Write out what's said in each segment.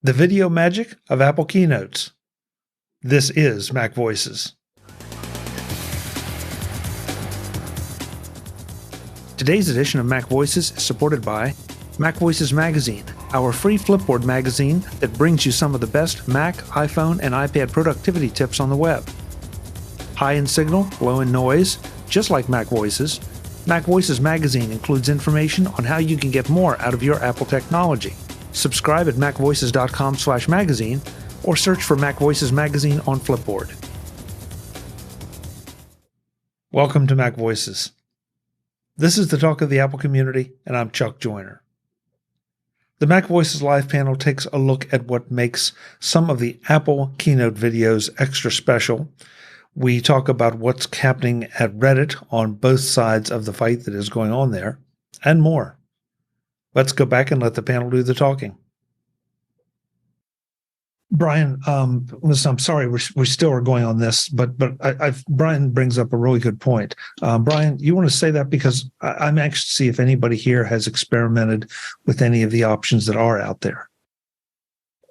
the video magic of Apple Keynotes. This is Mac Voices. Today's edition of Mac Voices is supported by MacVoices Magazine, our free Flipboard magazine that brings you some of the best Mac, iPhone, and iPad productivity tips on the web. High in signal, low in noise, just like Mac Voices, MacVoices Magazine includes information on how you can get more out of your Apple technology. Subscribe at macvoices.com/magazine or search for MacVoices Magazine on Flipboard. Welcome to Mac Voices. This is the talk of the Apple community, and I'm Chuck Joyner. The Mac Voices Live panel takes a look at what makes some of the Apple Keynote videos extra special. We talk about what's happening at Reddit on both sides of the fight that is going on there, and more. Let's go back and let the panel do the talking. Brian, listen, I'm sorry, we still are going on this, but Brian brings up a really good point. Brian, you want to say that because I'm anxious to see if anybody here has experimented with any of the options that are out there.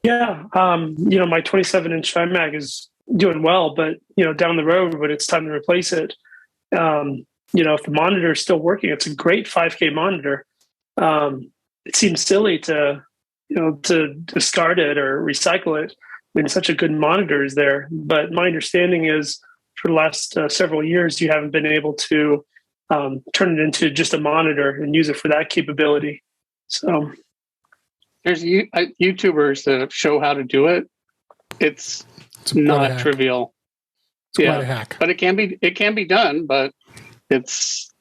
Yeah, my 27-inch iMac is doing well, but down the road when it's time to replace it, if the monitor is still working, it's a great 5K monitor. It seems silly to discard it or recycle it when such a good monitor is there. But my understanding is for the last several years, you haven't been able to turn it into just a monitor and use it for that capability. So there's YouTubers that show how to do it. It's not trivial. It's quite a hack. But it can be done, but it's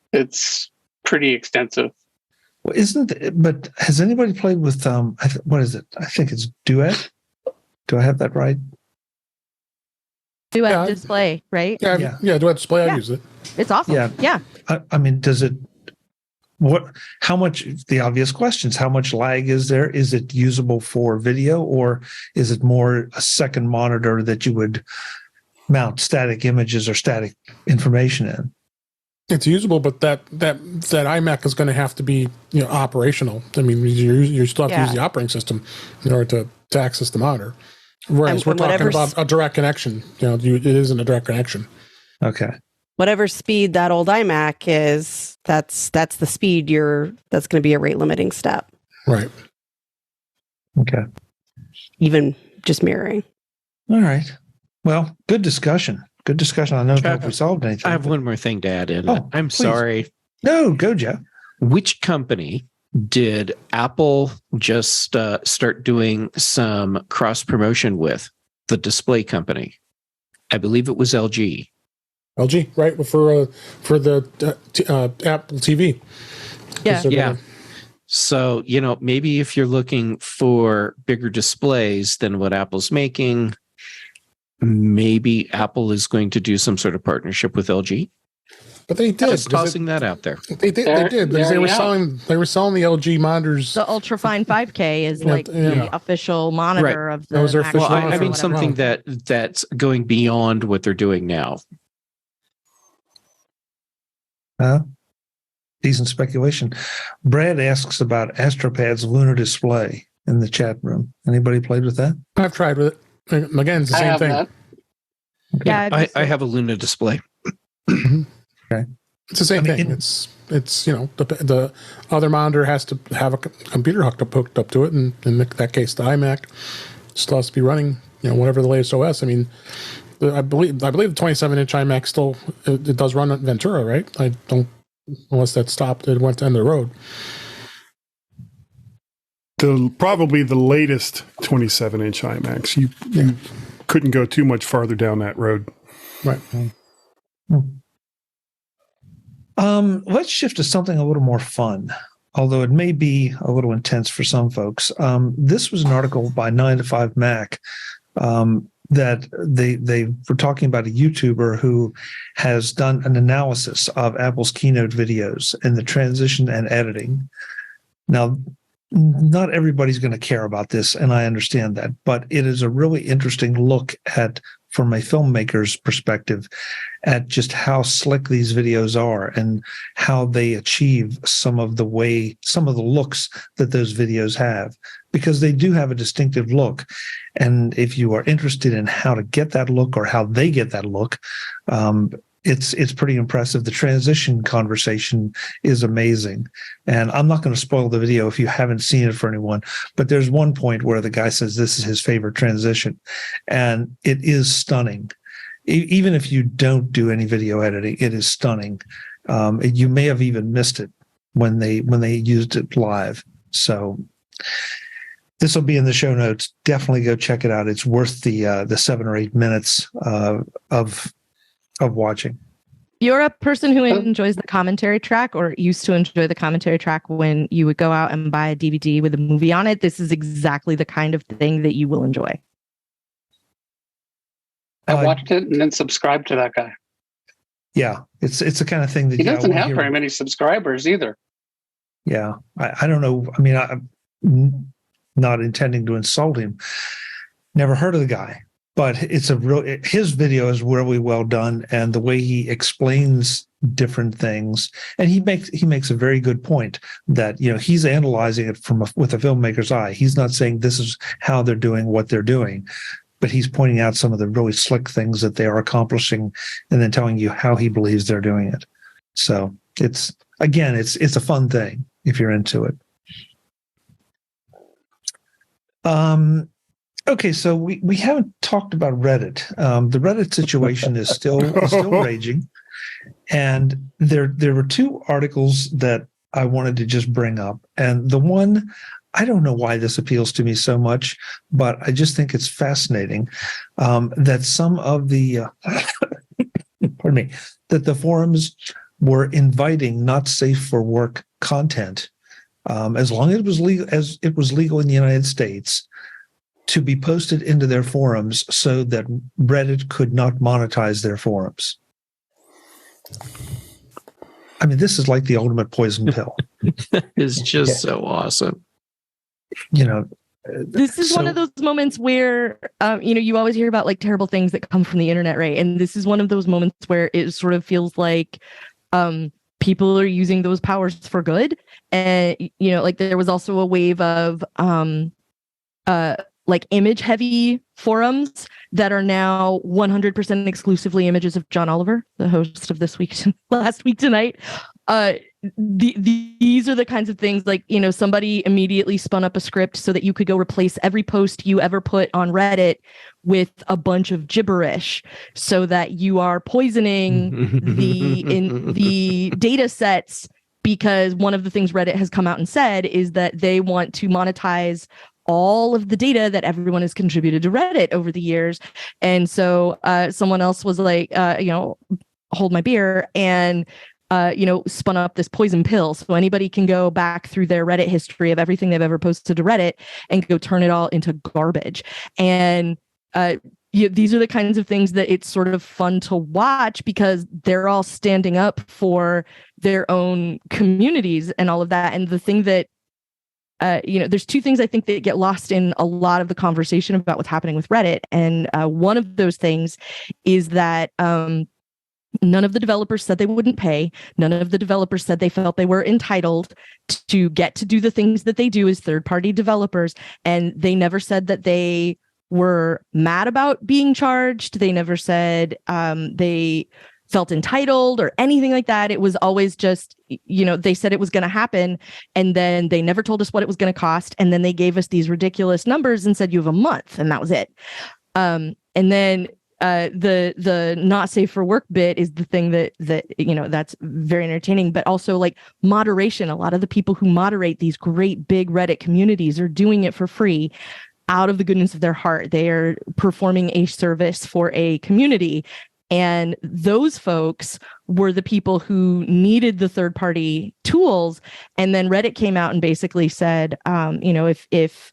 pretty extensive. Well, but has anybody played with, what is it? I think it's Duet. Do I have that right? Duet Display, right? Yeah, Duet Display, I use it. It's awesome. Yeah. I mean, how much, the obvious questions, how much lag is there? Is it usable for video, or is it more a second monitor that you would mount static images or static information in? It's usable, but that iMac is going to have to be operational. I mean, you still have to use the operating system in order to access the monitor. Whereas we're talking about a direct connection. It isn't a direct connection. Okay. Whatever speed that old iMac is, that's the speed that's going to be a rate limiting step. Right. Okay. Even just mirroring. All right. Well, good discussion. Good discussion. I don't know if we solved anything. I have one more thing to add in. I'm please. Sorry. No, go, Jeff. Which company did Apple just start doing some cross promotion with? The display company. I believe it was LG. LG, right? For the Apple TV. Yeah. So, maybe if you're looking for bigger displays than what Apple's making, maybe Apple is going to do some sort of partnership with LG. But they did. Just tossing that out there. They did because they were selling the LG monitors. The Ultrafine 5K is the official monitor of the. That was their official I mean something that's going beyond what they're doing now. Decent speculation. Brad asks about AstroPad's Lunar display in the chat room. Anybody played with that? I've tried with it. Again, it's the same thing. That. Okay. Yeah, I have a Luna display. Okay. It's the same thing. It's the other monitor has to have a computer hooked up to it, and in that case, the iMac still has to be running, whatever the latest OS. I mean, I believe the 27-inch iMac still it does run Ventura, right? I don't, unless that stopped, it went to end of the road. Probably the latest 27-inch iMacs. You couldn't go too much farther down that road. Right. Let's shift to something a little more fun, although it may be a little intense for some folks. This was an article by 9 to 5 Mac that they were talking about a YouTuber who has done an analysis of Apple's Keynote videos and the transition and editing. Now, not everybody's going to care about this, and I understand that, but it is a really interesting look at from a filmmaker's perspective at just how slick these videos are and how they achieve some of the looks that those videos have, because they do have a distinctive look. And if you are interested in how to get that look or how they get that look, it's pretty impressive. The transition conversation is amazing. And I'm not going to spoil the video if you haven't seen it for anyone, but there's one point where the guy says this is his favorite transition, and it is stunning. Even if you don't do any video editing, it is stunning. You may have even missed it when they used it live. So this will be in the show notes. Definitely go check it out. It's worth the 7 or 8 minutes of watching. You're a person who enjoys the commentary track, or used to enjoy the commentary track when you would go out and buy a DVD with a movie on it. This is exactly the kind of thing that you will enjoy. I watched it and then subscribed to that guy. Yeah, it's the kind of thing that he doesn't have very many subscribers either. Yeah, I don't know. I mean, I'm not intending to insult him. Never heard of the guy. But his video is really well done, and the way he explains different things, and he makes a very good point that, you know, he's analyzing it with a filmmaker's eye. He's not saying this is how they're doing what they're doing, but he's pointing out some of the really slick things that they are accomplishing, and then telling you how he believes they're doing it. So it's a fun thing if you're into it. Okay, so we haven't talked about Reddit. The Reddit situation is still raging, and there were 2 articles that I wanted to just bring up. And the one, I don't know why this appeals to me so much, but I just think it's fascinating that some of the pardon me, that the forums were inviting not safe for work content, as long as it was legal in the United States, to be posted into their forums so that Reddit could not monetize their forums. I mean, this is like the ultimate poison pill. It's just so awesome. You know, this is one of those moments where, you always hear about like terrible things that come from the internet, right? And this is one of those moments where it sort of feels like people are using those powers for good. And, like there was also a wave of like image heavy forums that are now 100% exclusively images of John Oliver, the host of Last Week Tonight. These are the kinds of things like, somebody immediately spun up a script so that you could go replace every post you ever put on Reddit with a bunch of gibberish, so that you are poisoning the data sets, because one of the things Reddit has come out and said is that they want to monetize all of the data that everyone has contributed to Reddit over the years. And so someone else was like, hold my beer, and spun up this poison pill. So anybody can go back through their Reddit history of everything they've ever posted to Reddit and go turn it all into garbage. And these are the kinds of things that it's sort of fun to watch, because they're all standing up for their own communities and all of that. And the thing that there's 2 things I think that get lost in a lot of the conversation about what's happening with Reddit. And one of those things is that none of the developers said they wouldn't pay. None of the developers said they felt they were entitled to get to do the things that they do as third-party developers. And they never said that they were mad about being charged. They never said they felt entitled or anything like that. It was always just, they said it was going to happen, and then they never told us what it was going to cost. And then they gave us these ridiculous numbers and said, you have a month, and that was it. And then the not safe for work bit is the thing that that's very entertaining, but also like moderation. A lot of the people who moderate these great big Reddit communities are doing it for free out of the goodness of their heart. They are performing a service for a community. And those folks were the people who needed the third-party tools. And then Reddit came out and basically said, if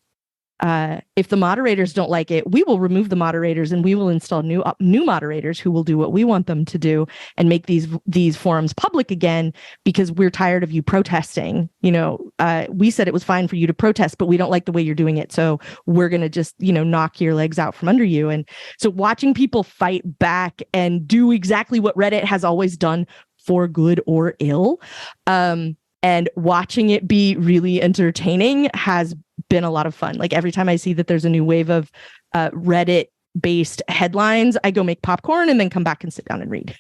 if the moderators don't like it, we will remove the moderators and we will install new moderators who will do what we want them to do and make these forums public again, because we're tired of you protesting. We said it was fine for you to protest, but we don't like the way you're doing it. So we're going to just, knock your legs out from under you. And so watching people fight back and do exactly what Reddit has always done, for good or ill, and watching it be really entertaining has been a lot of fun. Like every time I see that there's a new wave of Reddit based headlines, I go make popcorn and then come back and sit down and read.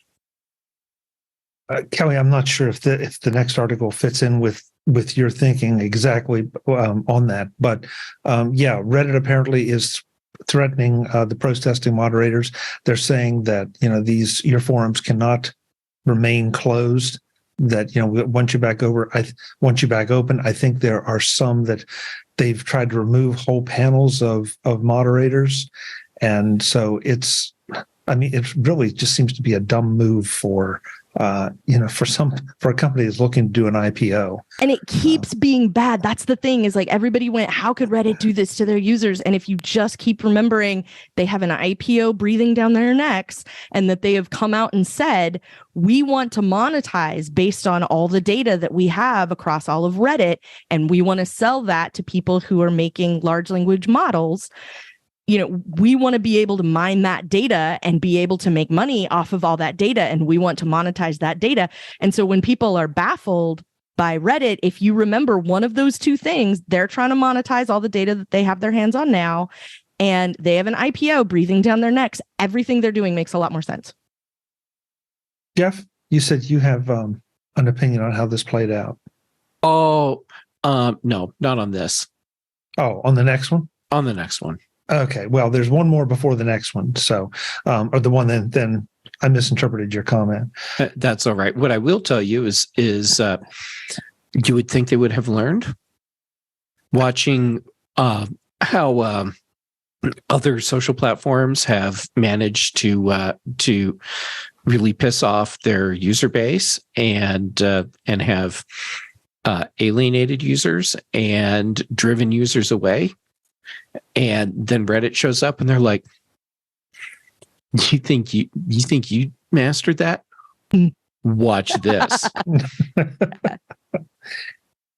Kelly, I'm not sure if the next article fits in with your thinking exactly on that, but Reddit apparently is threatening the protesting moderators. They're saying that your forums cannot remain closed. That once you back open, I think there are some that they've tried to remove whole panels of moderators, and so it really just seems to be a dumb move for a company that's looking to do an IPO. And it keeps being bad. That's the thing, is like everybody went, how could Reddit do this to their users? And if you just keep remembering they have an IPO breathing down their necks, and that they have come out and said, we want to monetize based on all the data that we have across all of Reddit, and we want to sell that to people who are making large language models. We want to be able to mine that data and be able to make money off of all that data, and we want to monetize that data. And so when people are baffled by Reddit, if you remember one of those two things, they're trying to monetize all the data that they have their hands on now, and they have an IPO breathing down their necks. Everything they're doing makes a lot more sense. Jeff, you said you have an opinion on how this played out. Oh, no, not on this. Oh, on the next one? On the next one. Okay, well, there's one more before the next one. So, or the one then I misinterpreted your comment. That's all right. What I will tell you is you would think they would have learned watching how other social platforms have managed to really piss off their user base and have alienated users and driven users away. And then Reddit shows up and they're like, you think you mastered that? Watch this.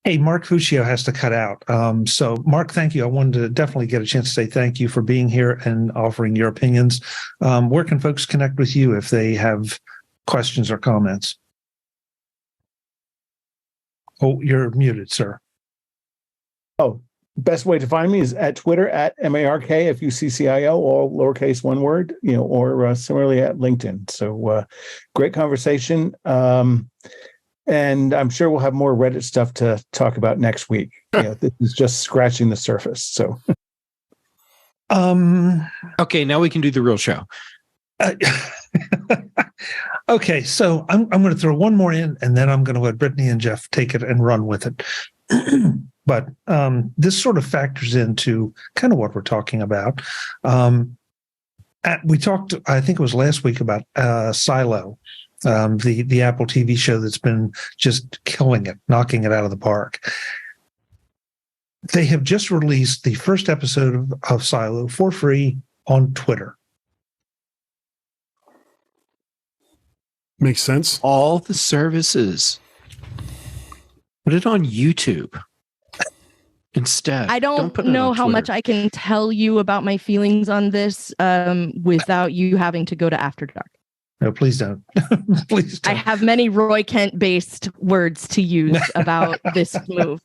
Hey, Mark Fuccio has to cut out. So Mark, thank you. I wanted to definitely get a chance to say thank you for being here and offering your opinions. Where can folks connect with you if they have questions or comments? Oh, you're muted, sir. Oh, best way to find me is at Twitter at MarkFuccio, all lowercase, one word, or similarly at LinkedIn. So great conversation. And I'm sure we'll have more Reddit stuff to talk about next week. This is just scratching the surface. So, okay, now we can do the real show. Okay, so I'm going to throw one more in, and then I'm going to let Brittany and Jeff take it and run with it. But this sort of factors into kind of what we're talking about. We talked, I think it was last week, about Silo, the Apple TV show that's been just killing it, knocking it out of the park. They have just released the first episode of Silo for free on Twitter. Makes sense. All the services. Put it on YouTube instead. I don't know how much I can tell you about my feelings on this without you having to go to After Dark. No, please don't. Please don't. I have many Roy Kent-based words to use about this move.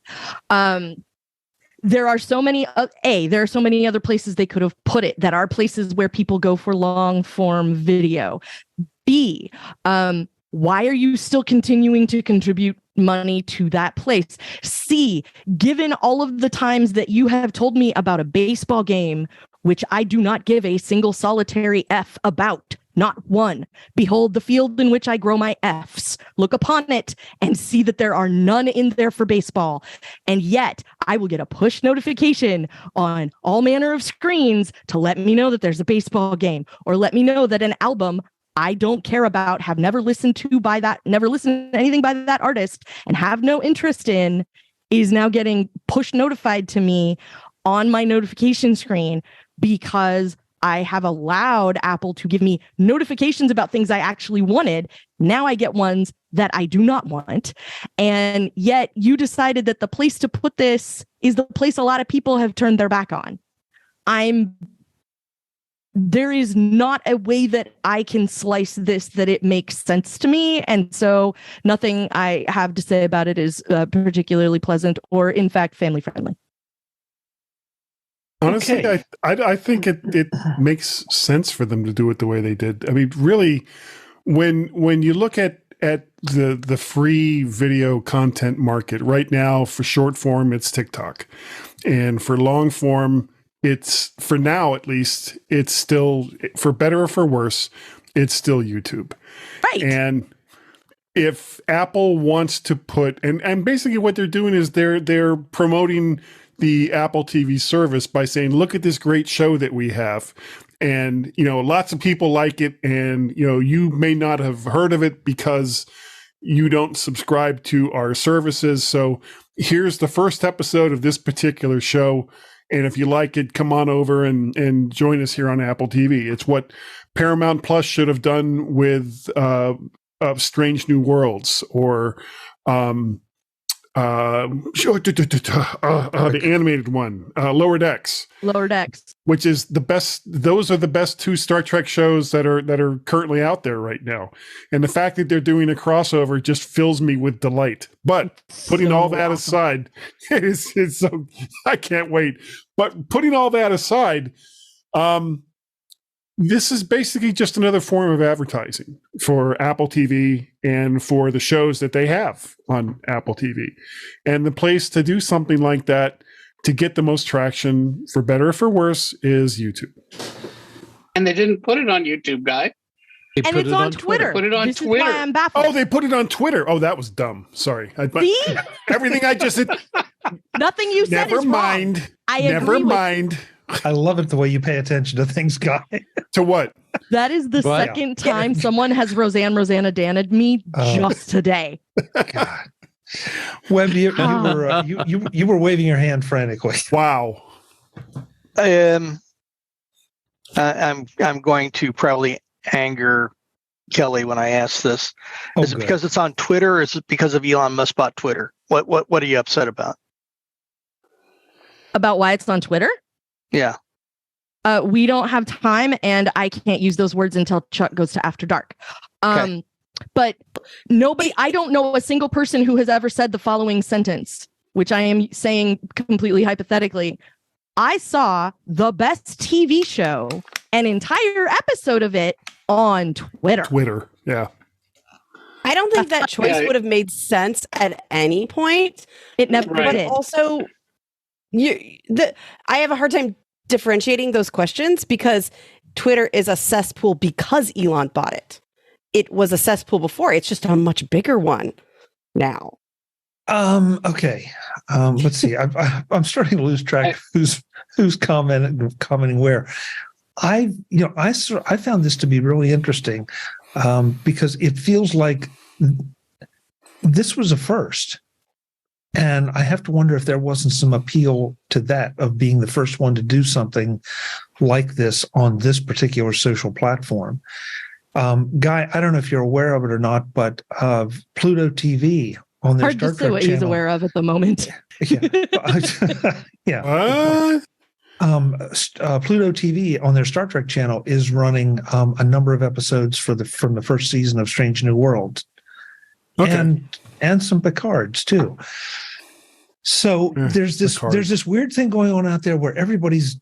There are so many. There are so many other places they could have put it that are places where people go for long form video. B, why are you still continuing to contribute money to that place? C, given all of the times that you have told me about a baseball game, which I do not give a single solitary F about, not one. Behold the field in which I grow my Fs. Look upon it and see that there are none in there for baseball. And yet I will get a push notification on all manner of screens to let me know that there's a baseball game, or let me know that an album I don't care about, have never listened to never listened to anything by that artist, and have no interest in, is now getting push notified to me on my notification screen because I have allowed Apple to give me notifications about things I actually wanted. Now I get ones that I do not want. And yet you decided that the place to put this is the place a lot of people have turned their back on. There is not a way that I can slice this that it makes sense to me. And so nothing I have to say about it is particularly pleasant or, in fact, family friendly. Honestly, okay. I think it makes sense for them to do it the way they did. I mean, really, when you look at the free video content market right now, for short form, it's TikTok, and for long form, it's, for now at least, it's still, for better or for worse, it's still YouTube. Right. And if Apple wants to put, and basically what they're doing is they're promoting the Apple TV service by saying, look at this great show that we have. And, lots of people like it. And, you may not have heard of it because you don't subscribe to our services. So here's the first episode of this particular show. And if you like it, come on over and join us here on Apple TV. It's what Paramount Plus should have done with Strange New Worlds, or the animated one, Lower Decks, which is the best. Those are the best two Star Trek shows that are currently out there right now. And the fact that they're doing a crossover just fills me with delight. But putting all that aside, it's so, I can't wait. But putting all that aside, this is basically just another form of advertising for Apple TV and for the shows that they have on Apple TV. And the place to do something like that to get the most traction, for better or for worse, is YouTube. And they didn't put it on YouTube, Guy. And it's on Twitter. Put it on Twitter. Is why I'm baffled. Oh, they put it on Twitter. Oh, that was dumb. Sorry. Everything I just said. Nothing you said is wrong. Never mind. I love it the way you pay attention to things, Guy. To what? That is the second time someone has Rosanna Dana'd me just today. God. Webb, you were waving your hand frantically. Wow. I'm going to probably anger Kelly when I ask this. Is it because it's on Twitter, or is it because of Elon Musk bought Twitter? What are you upset about? About why it's on Twitter? Yeah. We don't have time, and I can't use those words until Chuck goes to After Dark. Okay. But I don't know a single person who has ever said the following sentence, which I am saying completely hypothetically. I saw the best TV show, an entire episode of it, on Twitter. Yeah. I don't think that choice would have made sense at any point. It never did. But also, I have a hard time differentiating those questions because Twitter is a cesspool because Elon bought it. It was a cesspool before. It's just a much bigger one now. Okay. Let's see. I'm starting to lose track of who's commenting where. I found this to be really interesting because it feels like this was a first. And I have to wonder if there wasn't some appeal to that, of being the first one to do something like this on this particular social platform. Guy, I don't know if you're aware of it or not, but Pluto TV on their Star Trek channel. Hard to say what he's aware of at the moment. Yeah. Pluto TV on their Star Trek channel is running a number of episodes from the first season of Strange New Worlds. Okay. And some Picards too. So there's this weird thing going on out there where everybody's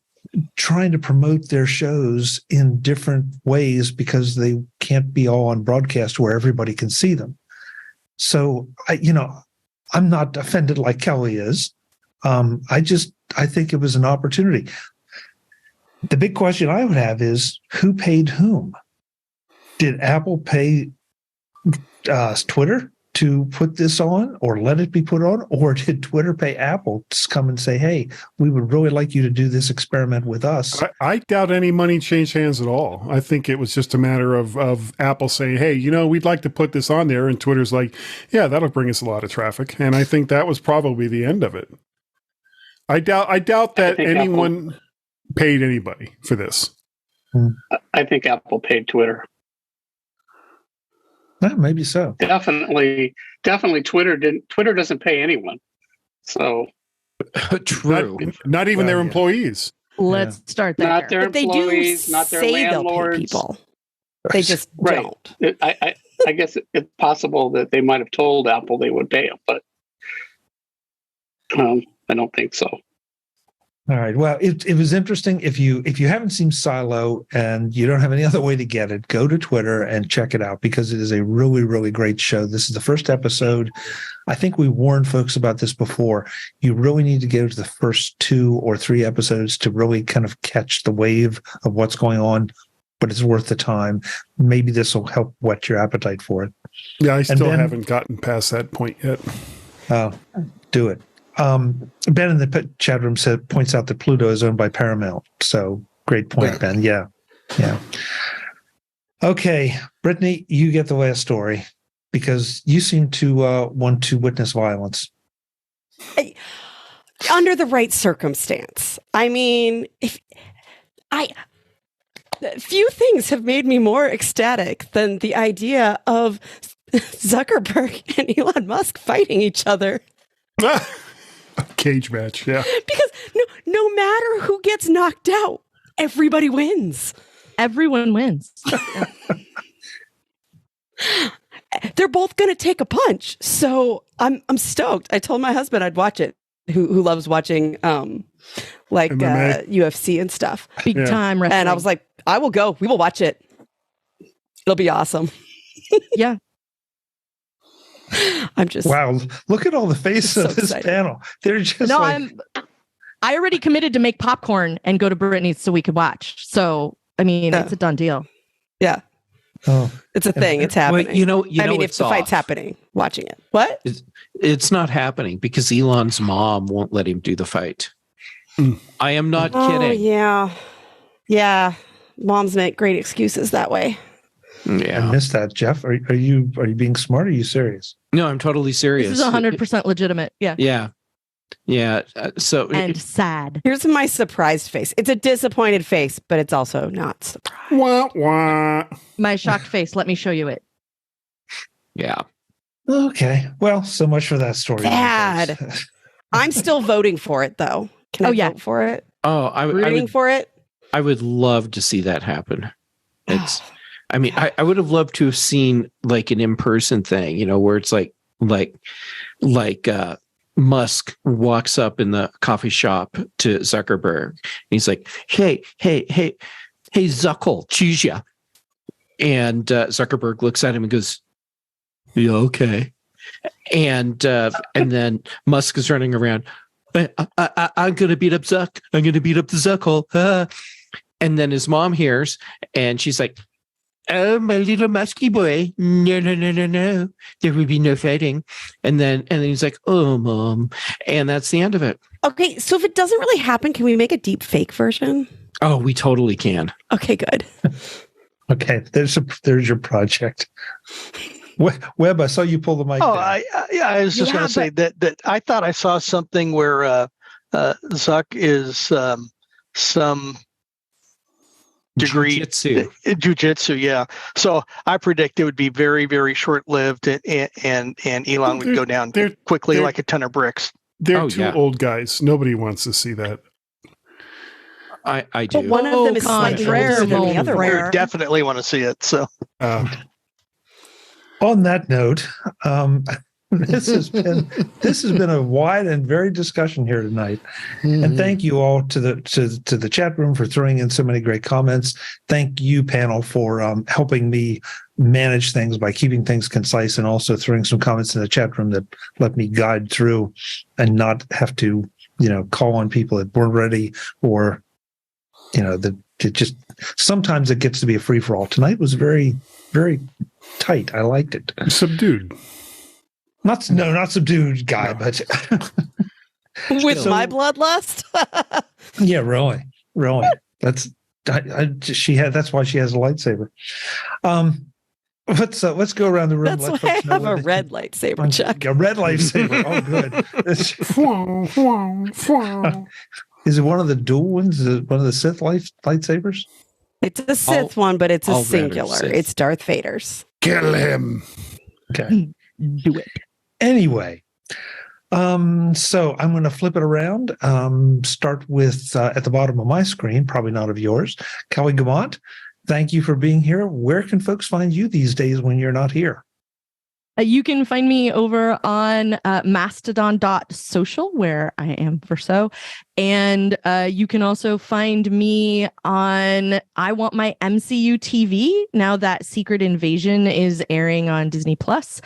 trying to promote their shows in different ways because they can't be all on broadcast where everybody can see them. So I'm not offended like Kelly is. I think it was an opportunity. The big question I would have is, who paid whom? Did Apple pay Twitter to put this on, or let it be put on? Or did Twitter pay Apple to come and say, hey, we would really like you to do this experiment with us? I doubt any money changed hands at all. I think it was just a matter of Apple saying, hey, we'd like to put this on there. And Twitter's like, yeah, that'll bring us a lot of traffic. And I think that was probably the end of it. I doubt that anyone paid anybody for this. I think Apple paid Twitter. Maybe so. Definitely Twitter didn't. Twitter doesn't pay anyone. So true. Not even their employees. Let's start there. Not their But they employees, do not their say they'll pay landlords. people. They just Right. don't. I guess it's possible that they might have told Apple they would pay them, but I don't think so. All right. Well, it was interesting. If you haven't seen Silo and you don't have any other way to get it, go to Twitter and check it out because it is a really, really great show. This is the first episode. I think we warned folks about this before. You really need to go to the first 2 or 3 episodes to really kind of catch the wave of what's going on, but it's worth the time. Maybe this will help whet your appetite for it. Yeah, I still haven't gotten past that point yet. Do it. Ben in the chat room points out that Pluto is owned by Paramount. So great point, Ben. Yeah. Okay, Brittany, you get the last story because you seem to want to witness violence. Under the right circumstance. I mean, few things have made me more ecstatic than the idea of Zuckerberg and Elon Musk fighting each other. Cage match, yeah. Because no matter who gets knocked out, everybody wins. Everyone wins. They're both going to take a punch. So I'm stoked. I told my husband I'd watch it, who loves watching UFC and stuff. Big time wrestling. And I was like, I will go. We will watch it. It'll be awesome. Yeah. I'm just wow. Look at all the faces of this panel. They're just I already committed to make popcorn and go to Brittany's so we could watch. So I mean, it's a done deal. Yeah. Oh, it's a thing. It's happening. Well, I mean, if the fight's happening, watching it. What? It's not happening because Elon's mom won't let him do the fight. I am not kidding. Yeah. Moms make great excuses that way. Yeah, I missed that, Jeff. Are you being smart? Or are you serious? No, I'm totally serious. This is 100% legitimate. Yeah. And sad. Here's my surprised face. It's a disappointed face, but it's also not surprised. Wah, wah. My shocked face. Let me show you it. Yeah. Okay. Well, so much for that story. Bad. I'm still voting for it, though. Can I vote for it? Oh, I would for it. I would love to see that happen. I mean, I would have loved to have seen like an in-person thing, where it's like Musk walks up in the coffee shop to Zuckerberg. And he's like, hey, Zuckel, choose ya. And Zuckerberg looks at him and goes, yeah, okay. And then Musk is running around. I'm going to beat up Zuck. I'm going to beat up the Zuckel. And then his mom hears, and she's like, oh, my little musky boy. No. There will be no fighting. And then he's like, oh, Mom. And that's the end of it. Okay, so if it doesn't really happen, can we make a deep fake version? Oh, we totally can. Okay, good. Okay, there's your project. Webb, I saw you pull the mic down. I was just going to say that I thought I saw something where Zuck is some degree jiu-jitsu, yeah. So I predict it would be very, very short-lived, and Elon would go down quickly like a ton of bricks. They're two old guys. Nobody wants to see that. I do. But one of them is slightly older than the other one. We definitely want to see it. So, on that note, this has been a wide and varied discussion here tonight, and thank you all to the chat room for throwing in so many great comments. Thank you, panel, for helping me manage things by keeping things concise and also throwing some comments in the chat room that let me guide through and not have to call on people that weren't ready or sometimes it gets to be a free for all. Tonight was very, very tight. I liked it. Subdued. Not subdued, Guy, but with my bloodlust. Yeah, really. That's why she has a lightsaber. let's go around the room. That's why I have a red lightsaber, Chuck. A red lightsaber. Oh, good. Is it one of the dual ones? Is it one of the Sith lightsabers? It's a Sith one, but it's a singular. It's Darth Vader's. Kill him. Okay. Do it. Anyway, so I'm going to flip it around. Start with at the bottom of my screen, probably not of yours. Kelly Gamont, thank you for being here. Where can folks find you these days when you're not here? You can find me over on mastodon.social, where I am for so. And you can also find me on I Want My MCU TV. Now that Secret Invasion is airing on Disney Plus,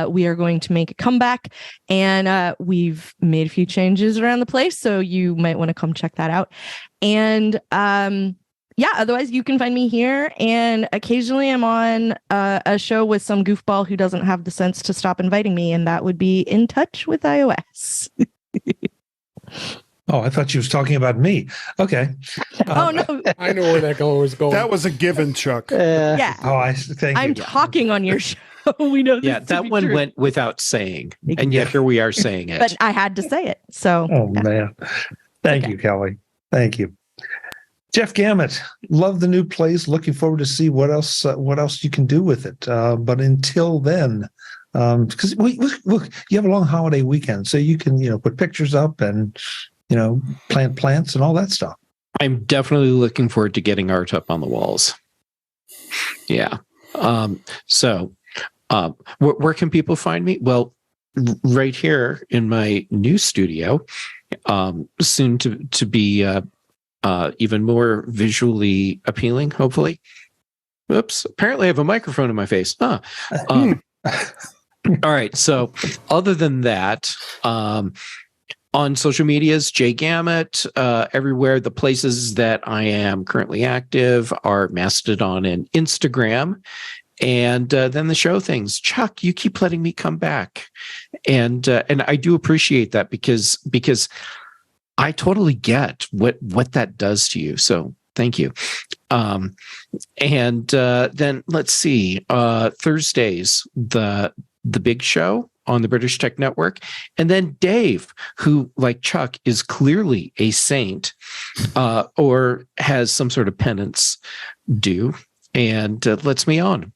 we are going to make a comeback. And we've made a few changes around the place, so you might want to come check that out. And yeah, otherwise you can find me here, and occasionally I'm on a show with some goofball who doesn't have the sense to stop inviting me, and that would be In Touch with iOS. Oh, I thought you was talking about me. Okay. Oh no, I know where that was going. That was a given, Chuck. yeah. Oh, I thank you. I'm talking on your show. We know. Yeah, that one true. went without saying, and yet here we are saying it. But I had to say it. So. Oh man, thank you, Kelly. Thank you. Jeff Gamet, love the new place. Looking forward to see what else you can do with it. But until then, because look, you have a long holiday weekend, so you can put pictures up and plant plants and all that stuff. I'm definitely looking forward to getting art up on the walls. Yeah. So where can people find me? Well, right here in my new studio, soon to be. Even more visually appealing, hopefully. Oops, apparently I have a microphone in my face. All right, so other than that, on social medias, Jay Gamet, everywhere. The places that I am currently active are Mastodon and Instagram. And then the show things. Chuck, you keep letting me come back. And I do appreciate that because I totally get what that does to you. So thank you. And then let's see, Thursdays, the big show on the British Tech Network. And then Dave, who like Chuck is clearly a saint, or has some sort of penance due, and lets me on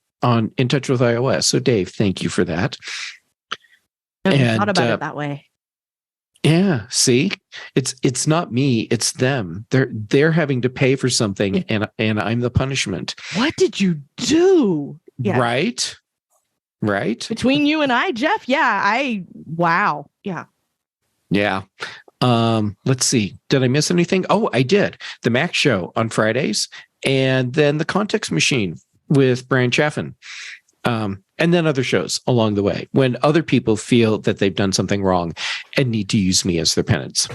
In Touch with iOS. So Dave, thank you for that. I thought about it that way. Yeah, see, it's not me, it's them. They're having to pay for something, and I'm the punishment. What did you do? Yeah. Right. Between you and I, Jeff. Yeah, wow. Yeah. Yeah. Let's see. Did I miss anything? Oh, I did. The Mac Show on Fridays, and then the Context Machine with Brian Chaffin. And then other shows along the way when other people feel that they've done something wrong and need to use me as their penance.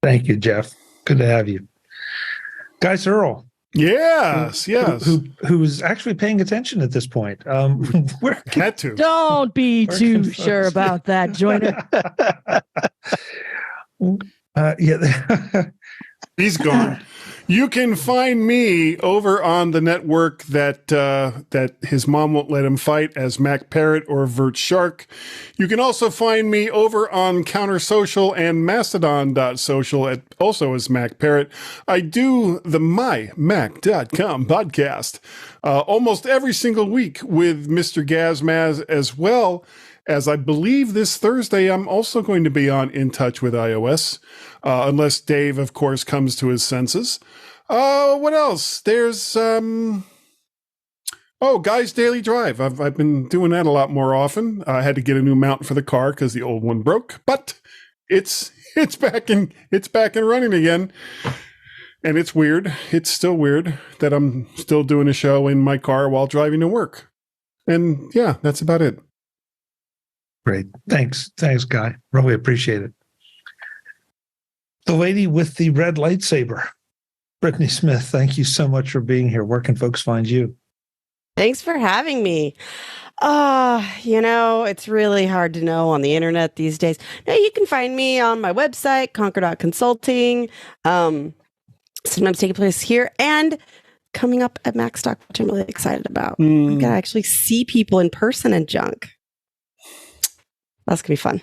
Thank you, Jeff. Good to have you. Guy Searle. Yes. Who's actually paying attention at this point. Where had to. Don't be too sure about that, Joyner. Yeah. He's gone. You can find me over on the network that his mom won't let him fight as Mac Parrot or Vert Shark. You can also find me over on Counter Social and Mastodon.social also as Mac Parrot. I do the mymac.com podcast almost every single week with Mr. Gazmaz, as well as I believe this Thursday I'm also going to be on In Touch with iOS, unless Dave, of course, comes to his senses. What else? There's Guy's Daily Drive. I've been doing that a lot more often. I had to get a new mount for the car because the old one broke, but it's back and running again. And it's weird. It's still weird that I'm still doing a show in my car while driving to work. And yeah, that's about it. Great. Thanks, Guy. Really appreciate it. The lady with the red lightsaber, Brittany Smith, thank you so much for being here. Where can folks find you? Thanks for having me. It's really hard to know on the internet these days. Now you can find me on my website, conquer.consulting. Sometimes taking place here. And coming up at MacStock, which I'm really excited about. I'm gonna actually see people in person and junk. That's gonna be fun.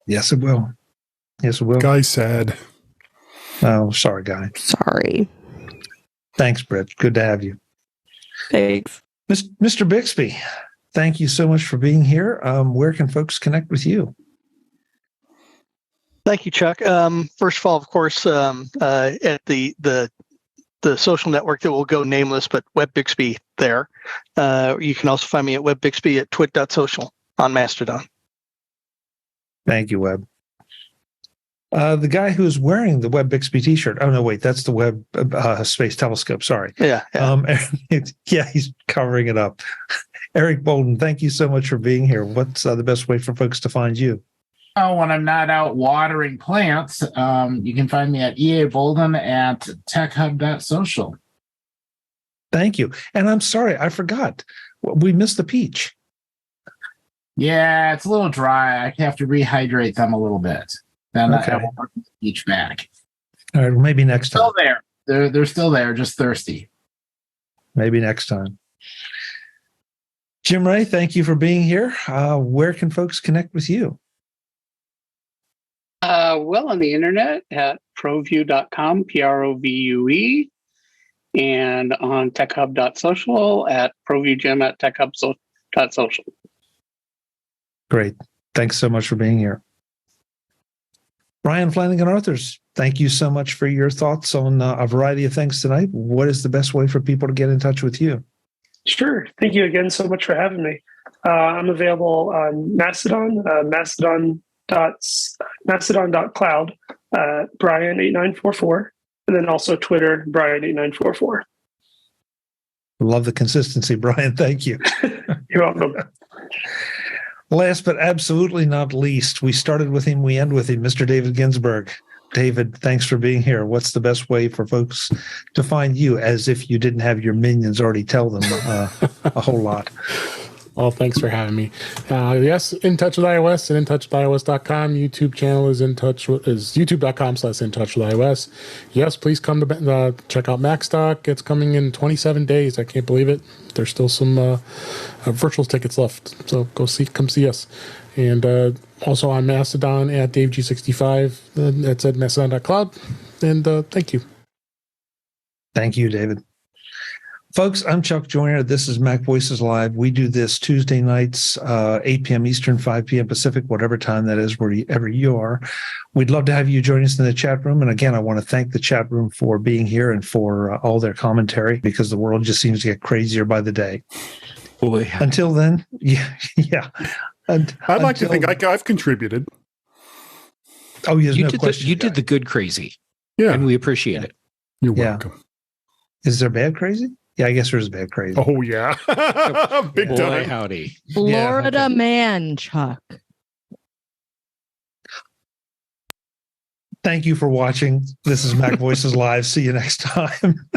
Yes, it will. Yes, it will. Guy's sad. Oh, sorry, Guy. Sorry. Thanks, Brett. Good to have you. Thanks. Mr. Bixby, thank you so much for being here. Where can folks connect with you? Thank you, Chuck. First of all, of course, at the social network that will go nameless, but WebBixby there. You can also find me at WebBixby at twit.social on Mastodon. Thank you, Web. The guy who's wearing the Web Bixby t-shirt. Oh, no, wait, that's the Web Space Telescope. Sorry. Yeah. Yeah, he's covering it up. Eric Bolden, thank you so much for being here. What's the best way for folks to find you? Oh, when I'm not out watering plants, you can find me at EA Bolden at techhub.social. Thank you. And I'm sorry, I forgot. We missed the peach. Yeah, it's a little dry. I have to rehydrate them a little bit. Then okay. I will work the peach back. All right, well, maybe next time. Still there. They're still there, just thirsty. Maybe next time. Jim Ray, thank you for being here. Where can folks connect with you? Well, on the internet at provue.com, PROVUE, and on techhub.social at provuegem at techhub.social. Great. Thanks so much for being here. Brian Flanagan Arthurs, thank you so much for your thoughts on a variety of things tonight. What is the best way for people to get in touch with you? Sure. Thank you again so much for having me. I'm available on Mastodon, mastodon.cloud, Brian8944, and then also Twitter, Brian8944. Love the consistency, Brian. Thank you. You're welcome. Last but absolutely not least, we started with him, we end with him, Mr. David Ginsburg. David, thanks for being here. What's the best way for folks to find you, as if you didn't have your minions already tell them a whole lot? Well, thanks for having me. Yes, In Touch with iOS and intouchwithios.com. YouTube channel is youtube.com/intouchwithios. Yes, please come to check out MacStock. It's coming in 27 days. I can't believe it. There's still some virtual tickets left, so come see us. And also on Mastodon at DaveG65. That's at mastodon.cloud. And thank you. Thank you, David. Folks, I'm Chuck Joyner. This is MacVoices Live. We do this Tuesday nights, 8 p.m. Eastern, 5 p.m. Pacific, whatever time that is, wherever you are. We'd love to have you join us in the chat room. And again, I want to thank the chat room for being here and for all their commentary, because the world just seems to get crazier by the day. Boy. Until then, yeah. I'd like to think I've contributed. Oh, yes, no question. You did the good crazy. Yeah. And we appreciate it. You're welcome. Is there bad crazy? Yeah, I guess there's bad crazy. Oh, yeah. Big Boy, time. howdy. Florida man, Chuck. Thank you for watching. This is MacVoices Live. See you next time.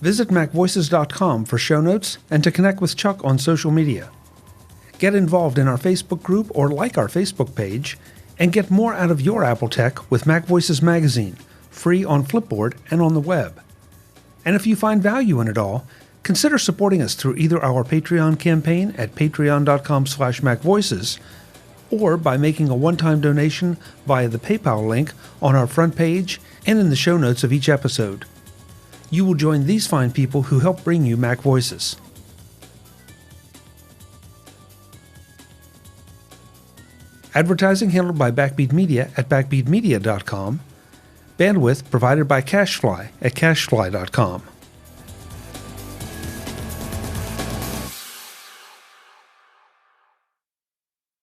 Visit MacVoices.com for show notes and to connect with Chuck on social media. Get involved in our Facebook group or like our Facebook page, and get more out of your Apple tech with MacVoices Magazine, free on Flipboard and on the web. And if you find value in it all, consider supporting us through either our Patreon campaign at patreon.com/MacVoices, or by making a one-time donation via the PayPal link on our front page and in the show notes of each episode. You will join these fine people who help bring you Mac Voices. Advertising handled by Backbeat Media at backbeatmedia.com. Bandwidth provided by CashFly at cashfly.com.